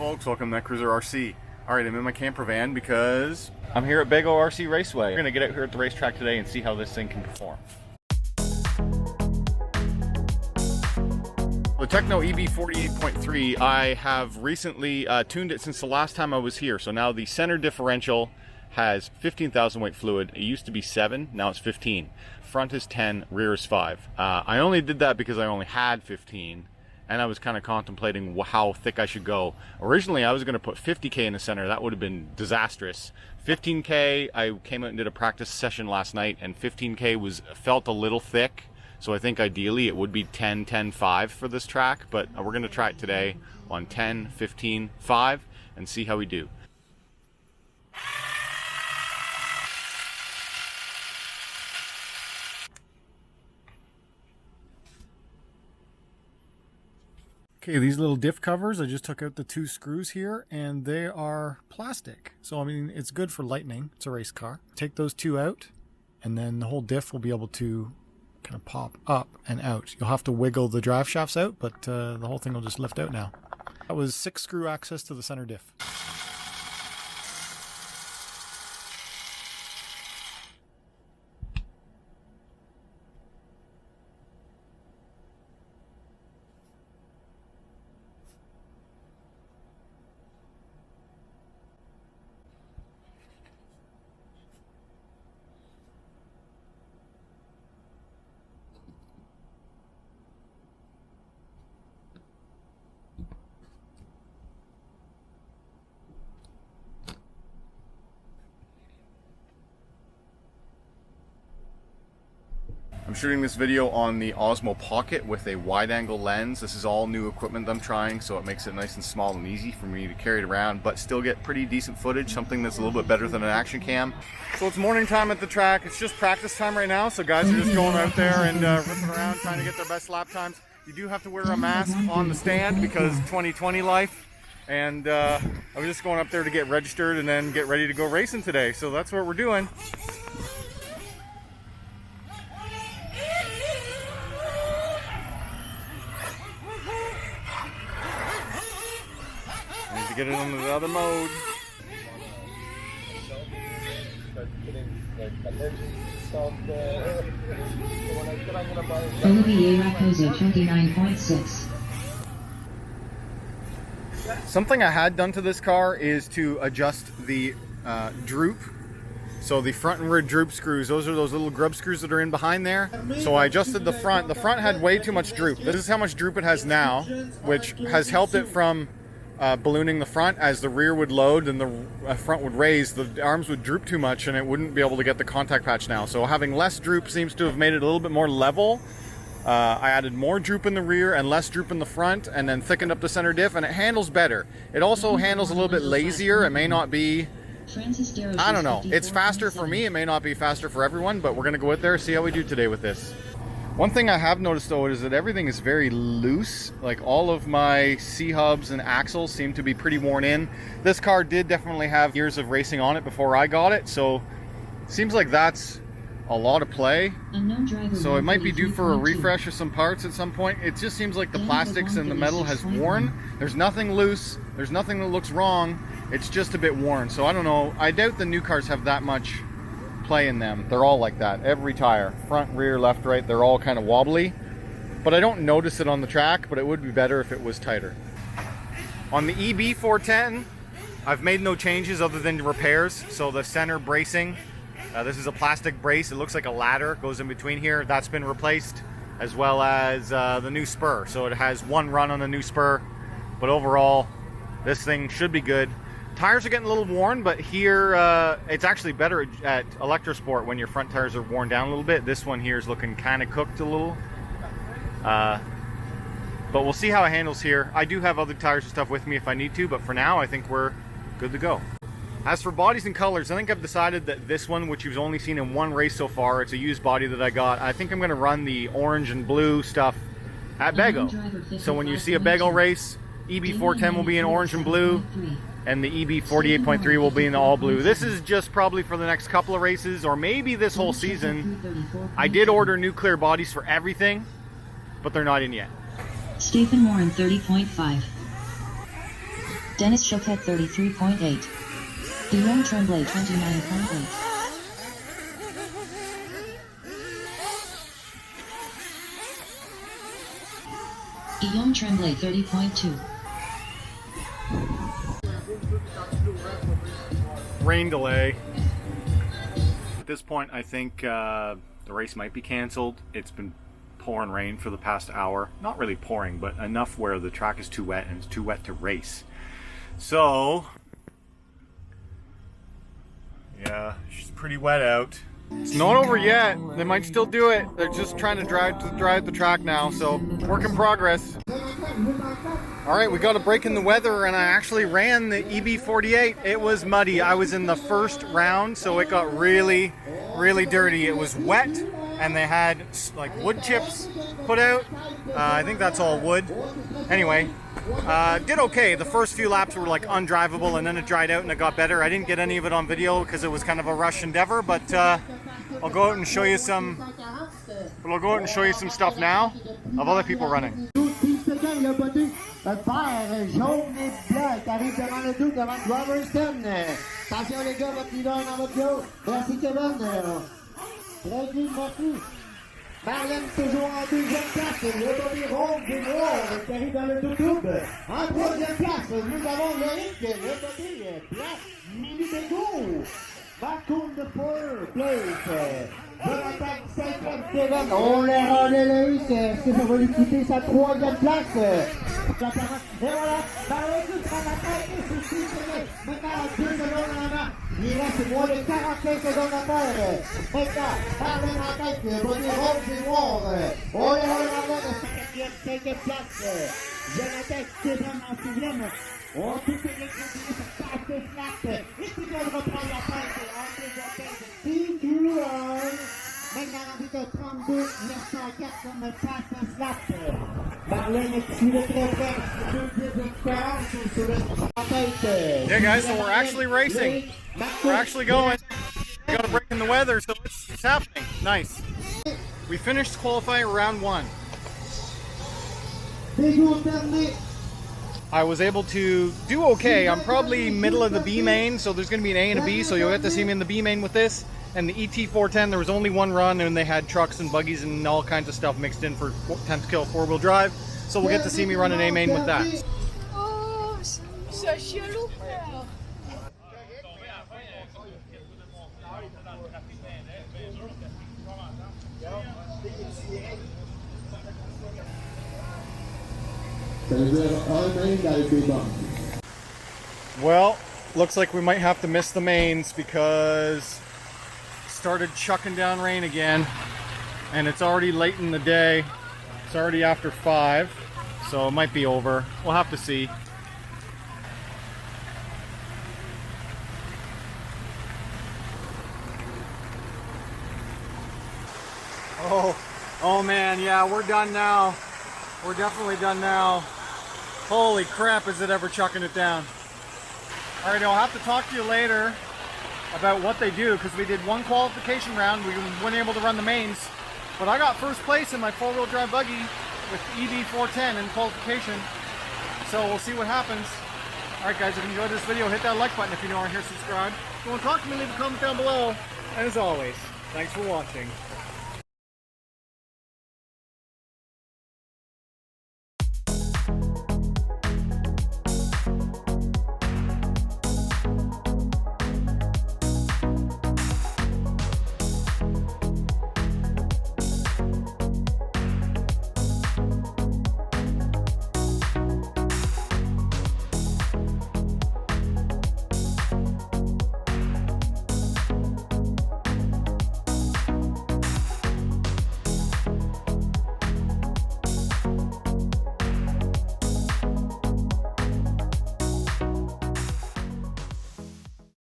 folks, welcome to Netcruzer RC. Alright, I'm in my camper van because I'm here at BEGO RC Raceway. We're going to get out here at the racetrack today and see how this thing can perform. The Tekno EB48.3, I have recently tuned it since the last time I was here. So now the center differential has 15,000 weight fluid. It used to be 7, now it's 15. Front is 10, rear is 5. I only did that because I only had 15. And I was kind of contemplating how thick I should go. Originally, I was going to put 50K in the center. That would have been disastrous. 15K, I came out and did a practice session last night, and 15K felt a little thick. So I think ideally it would be 10, 10, 5 for this track. But we're going to try it today on 10, 15, 5, and see how we do. Okay, these little diff covers, I just took out the 2 screws here, and they are plastic. So, I mean, it's good for lightning. It's a race car. Take those 2 out, and then the whole diff will be able to kind of pop up and out. You'll have to wiggle the drive shafts out, but the whole thing will just lift out now. That was 6 screw access to the center diff. I'm shooting this video on the Osmo Pocket with a wide-angle lens. This is all new equipment I'm trying, so it makes it nice and small and easy for me to carry it around, but still get pretty decent footage, something that's a little bit better than an action cam. So it's morning time at the track. It's just practice time right now, so guys are just going out there and ripping around, trying to get their best lap times. You do have to wear a mask on the stand because 2020 life, and I was just going up there to get registered and then get ready to go racing today, so that's what we're doing. To get it on the other mode. EB410 29.6. Something I had done to this car is to adjust the droop. So the front and rear droop screws, those are those little grub screws that are in behind there. So I adjusted the front. The front had way too much droop. This is how much droop it has now, which has helped it from ballooning the front. As the rear would load and the front would raise, the arms would droop too much and it wouldn't be able to get the contact patch now. So having less droop seems to have made it a little bit more level. I added more droop in the rear and less droop in the front, and then thickened up the center diff, and it handles better. It also handles a little bit lazier. It may not be, I don't know, it's faster for me. It may not be faster for everyone, but we're gonna go out there and see how we do today with this. One thing I have noticed though is that everything is very loose. Like all of my C-hubs and axles seem to be pretty worn in. This car did definitely have years of racing on it before I got it, so it seems like that's a lot of play. So it might be due for a refresh of some parts at some point. It just seems like the plastics and the metal has worn. There's nothing loose, there's nothing that looks wrong, it's just a bit worn. So I don't know, I doubt the new cars have that much play in them. They're all like that. Every tire, front, rear, left, right, they're all kind of wobbly. But I don't notice it on the track, but it would be better if it was tighter. On the EB410, I've made no changes other than repairs. So the center bracing, this is a plastic brace. It looks like a ladder, goes in between here. That's been replaced, as well as the new spur. So it has one run on the new spur, but overall, this thing should be good. Tires are getting a little worn, but here it's actually better at Electrosport when your front tires are worn down a little bit. This one here is looking kind of cooked a little. But we'll see how it handles here. I do have other tires and stuff with me if I need to, but for now I think we're good to go. As for bodies and colors, I think I've decided that this one, which you've only seen in one race so far, it's a used body that I got. I think I'm going to run the orange and blue stuff at BEGO. So when you see a BEGO race, EB410 will be in orange and blue, and the EB48.3 will be in the all blue. This is just probably for the next couple of races, or maybe this whole season. I did order new clear bodies for everything, but they're not in yet. Stephen Warren 30.5. Dennis Choquette 33.8. Guillaume Tremblay 29.8. Guillaume Tremblay 30.2. Rain delay. At this point, I think the race might be canceled. It's been pouring rain for the past hour. Not really pouring, but enough where the track is too wet and it's too wet to race. So, yeah, she's pretty wet out. It's not over yet. They might still do it. They're just trying to drive the track now, so work in progress. All right, we got a break in the weather, and I actually ran the EB48. It was muddy. I was in the first round, so it got really, really dirty. It was wet, and they had like wood chips put out. I think that's all wood. Anyway, did okay. The first few laps were like undrivable, and then it dried out and it got better. I didn't get any of it on video because it was kind of a rush endeavor, but I'll go out and show you some. But I'll go out and show you some stuff now of other people running. Le vert, jaune et blanc qui arrive devant le dos, devant Robertson. Attention les gars, votre leader dans votre dos. Merci Kevin. Très bien, merci. Marlène toujours en deuxième place. Le body ronde des noirs qui arrive dans le double. En troisième place, nous avons Loïc, le body blanc, mini BEGO. Vacuum de place. Jonathan, cinquième Kevin. On les rendait Loïc. Est-ce que ça va lui coûter sa troisième place? Et voilà, Marie prend la tête et c'est 6 secondes. Maintenant, 2 secondes en avant. Il reste moins de 45 secondes à faire. Maintenant, Marlène en tête, le body rose et noir. On les rendait de 5e place. Jonathan, Kevin en 6e. On peut se récupérer pour passer flat. Et puis on reprend la tête en deuxième tête. Maintenant, on dit de 32, 904 comme passe slap. Marlène est sur le très près. 2 différences sur le tête. Yeah, guys, so we're actually racing. We're actually going. We got a break in the weather, so it's happening. Nice. We finished qualifying round 1. I was able to do okay. I'm probably middle of the B main, so there's going to be an A and a B, so you'll get to see me in the B main with this. And the ET410, there was only one run, and they had trucks and buggies and all kinds of stuff mixed in for 10 to kill 4-wheel drive. So we'll get to see me run an A main with that. Oh, c'est chelou, frère. Well, looks like we might have to miss the mains because it started chucking down rain again, and it's already late in the day. It's already after 5, so it might be over. We'll have to see. Oh man, yeah, we're done now. We're definitely done now. Holy crap, is it ever chucking it down. All right, I'll have to talk to you later about what they do, because we did one qualification round. We weren't able to run the mains, but I got first place in my 4-wheel drive buggy with EB410 in qualification. So we'll see what happens. All right, guys, if you enjoyed this video, hit that like button. If you're new around here, subscribe. If you want to talk to me, leave a comment down below. And as always, thanks for watching.